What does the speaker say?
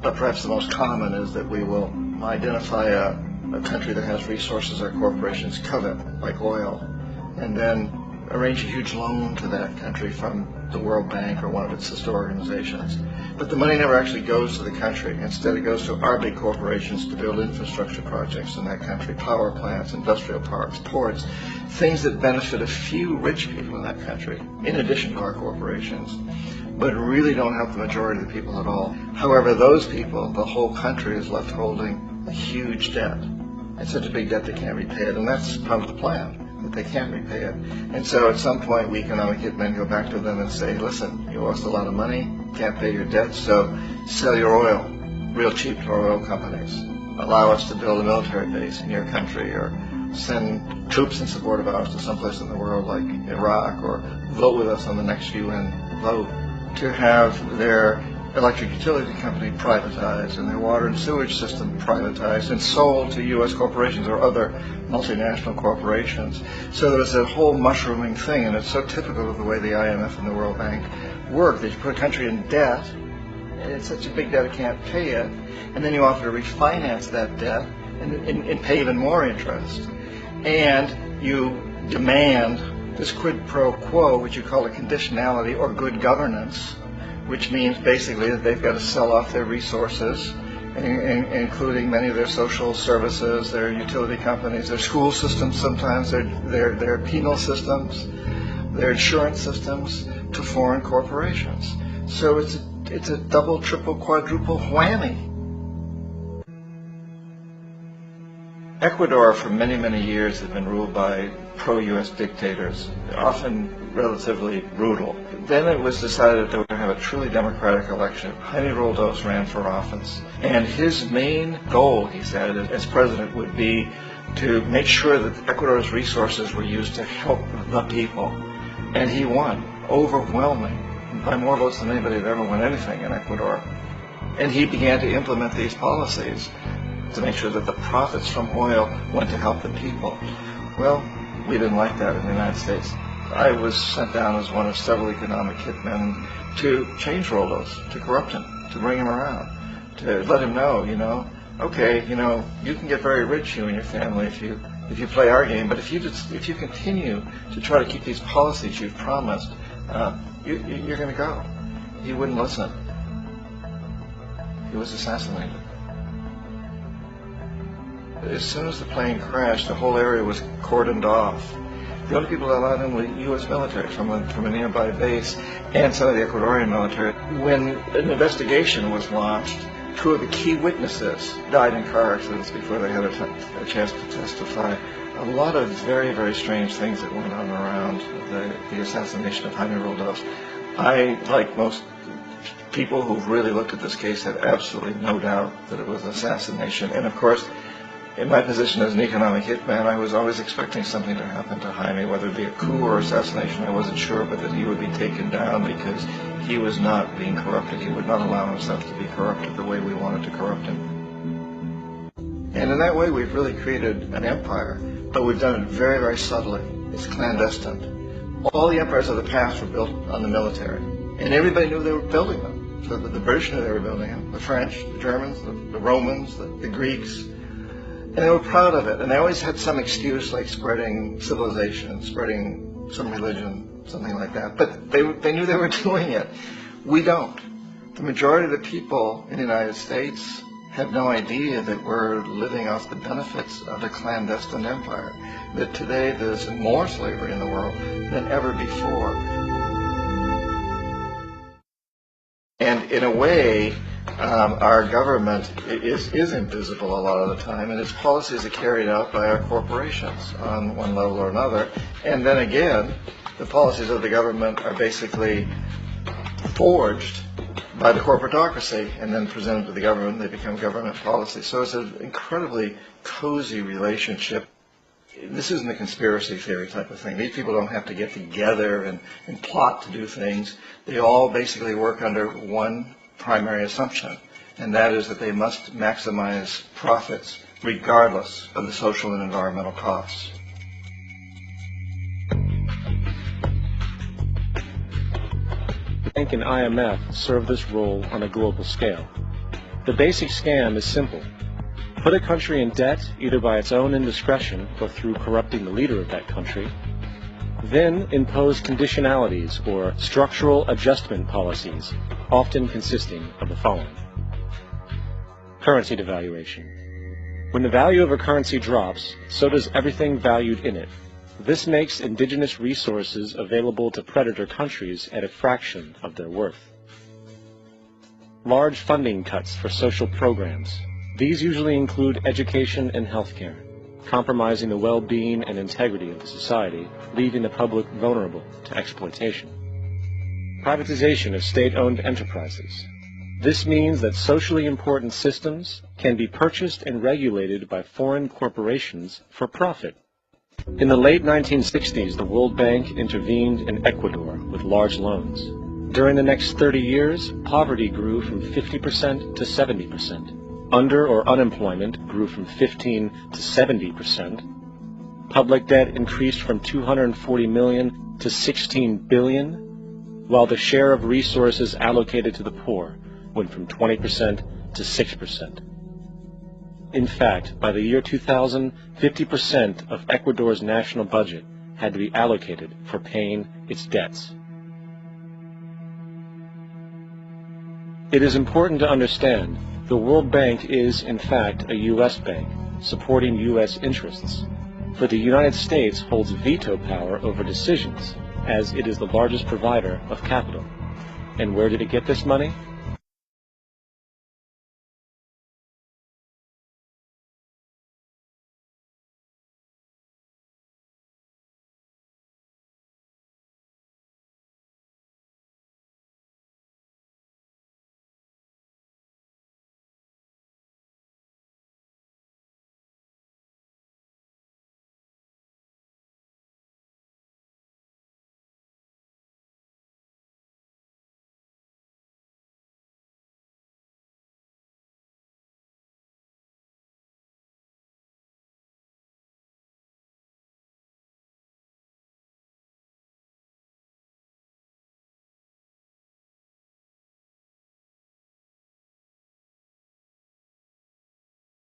but perhaps the most common is that we will identify a country that has resources our corporations covet, like oil, and then arrange a huge loan to that country from the World Bank or one of its sister organizations. But the money never actually goes to the country. Instead, it goes to our big corporations to build infrastructure projects in that country, power plants, industrial parks, ports, things that benefit a few rich people in that country, in addition to our corporations, but really don't help the majority of the people at all. However, those people, the whole country is left holding a huge debt. It's such a big debt they can't repay it, and that's part of the plan, that they can't repay it. And so at some point, we economic hitmen go back to them and say, listen, you lost a lot of money, can't pay your debt, so sell your oil real cheap to our oil companies. Allow us to build a military base in your country, or send troops in support of ours to someplace in the world like Iraq, or vote with us on the next UN vote. To have their electric utility company privatized and their water and sewage system privatized and sold to U.S. corporations or other multinational corporations. So there's a whole mushrooming thing, and it's so typical of the way the IMF and the World Bank work, that you put a country in debt, and it's such a big debt it can't pay it, and then you offer to refinance that debt and pay even more interest. And you demand this quid pro quo, which you call a conditionality or good governance, which means basically that they've got to sell off their resources, including many of their social services, their utility companies, their school systems sometimes, their penal systems, their insurance systems, to foreign corporations. So it's a double, triple, quadruple whammy. Ecuador for many, many years has been ruled by pro-U.S. dictators, often relatively brutal. Then it was decided that they were going to have a truly democratic election. Jaime Roldos ran for office, and his main goal, he said, as president would be to make sure that Ecuador's resources were used to help the people. And he won, overwhelming, by more votes than anybody had ever won anything in Ecuador. And he began to implement these policies to make sure that the profits from oil went to help the people. Well, we didn't like that in the United States. I was sent down as one of several economic hitmen to change Roldos, to corrupt him, to bring him around, to let him know, okay, you can get very rich, you and your family, if you play our game, but if you continue to try to keep these policies you've promised, you're going to go. He wouldn't listen. He was assassinated. As soon as the plane crashed, the whole area was cordoned off. The only people that allowed in were the U.S. military from a nearby base and some of the Ecuadorian military. When an investigation was launched, two of the key witnesses died in car accidents before they had a chance to testify. A lot of very, very strange things that went on around the assassination of Jaime Roldos. I, like most people who've really looked at this case, have absolutely no doubt that it was an assassination. And of course, in my position as an economic hitman, I was always expecting something to happen to Jaime, whether it be a coup or assassination, I wasn't sure, but that he would be taken down because he was not being corrupted. He would not allow himself to be corrupted the way we wanted to corrupt him. And in that way, we've really created an empire, but we've done it very, very subtly. It's clandestine. All the empires of the past were built on the military, and everybody knew they were building them. So the British knew they were building them, the French, the Germans, the Romans, the Greeks. And they were proud of it, and they always had some excuse, like spreading civilization, spreading some religion, something like that. But they knew they were doing it. We don't. The majority of the people in the United States have no idea that we're living off the benefits of a clandestine empire, that today there's more slavery in the world than ever before. And in a way, our government is invisible a lot of the time, and its policies are carried out by our corporations on one level or another. And then again, the policies of the government are basically forged by the corporatocracy and then presented to the government. They become government policies. So it's an incredibly cozy relationship. This isn't a conspiracy theory type of thing. These people don't have to get together and plot to do things. They all basically work under one primary assumption, and that is that they must maximize profits regardless of the social and environmental costs. The bank and IMF serve this role on a global scale. The basic scam is simple. Put a country in debt either by its own indiscretion or through corrupting the leader of that country. Then impose conditionalities or structural adjustment policies, often consisting of the following. Currency devaluation. When the value of a currency drops, so does everything valued in it. This makes indigenous resources available to predator countries at a fraction of their worth. Large funding cuts for social programs. These usually include education and healthcare, compromising the well-being and integrity of the society, leaving the public vulnerable to exploitation. Privatization of state-owned enterprises. This means that socially important systems can be purchased and regulated by foreign corporations for profit. In the late 1960s, the World Bank intervened in Ecuador with large loans. During the next 30 years, poverty grew from 50% to 70%. Under or unemployment grew from 15 to 70%. Public debt increased from 240 million to 16 billion, while the share of resources allocated to the poor went from 20% to 6%. In fact, by the year 2000, 50% of Ecuador's national budget had to be allocated for paying its debts. It is important to understand the World Bank is, in fact, a U.S. bank, supporting U.S. interests. But the United States holds veto power over decisions, as it is the largest provider of capital. And where did it get this money?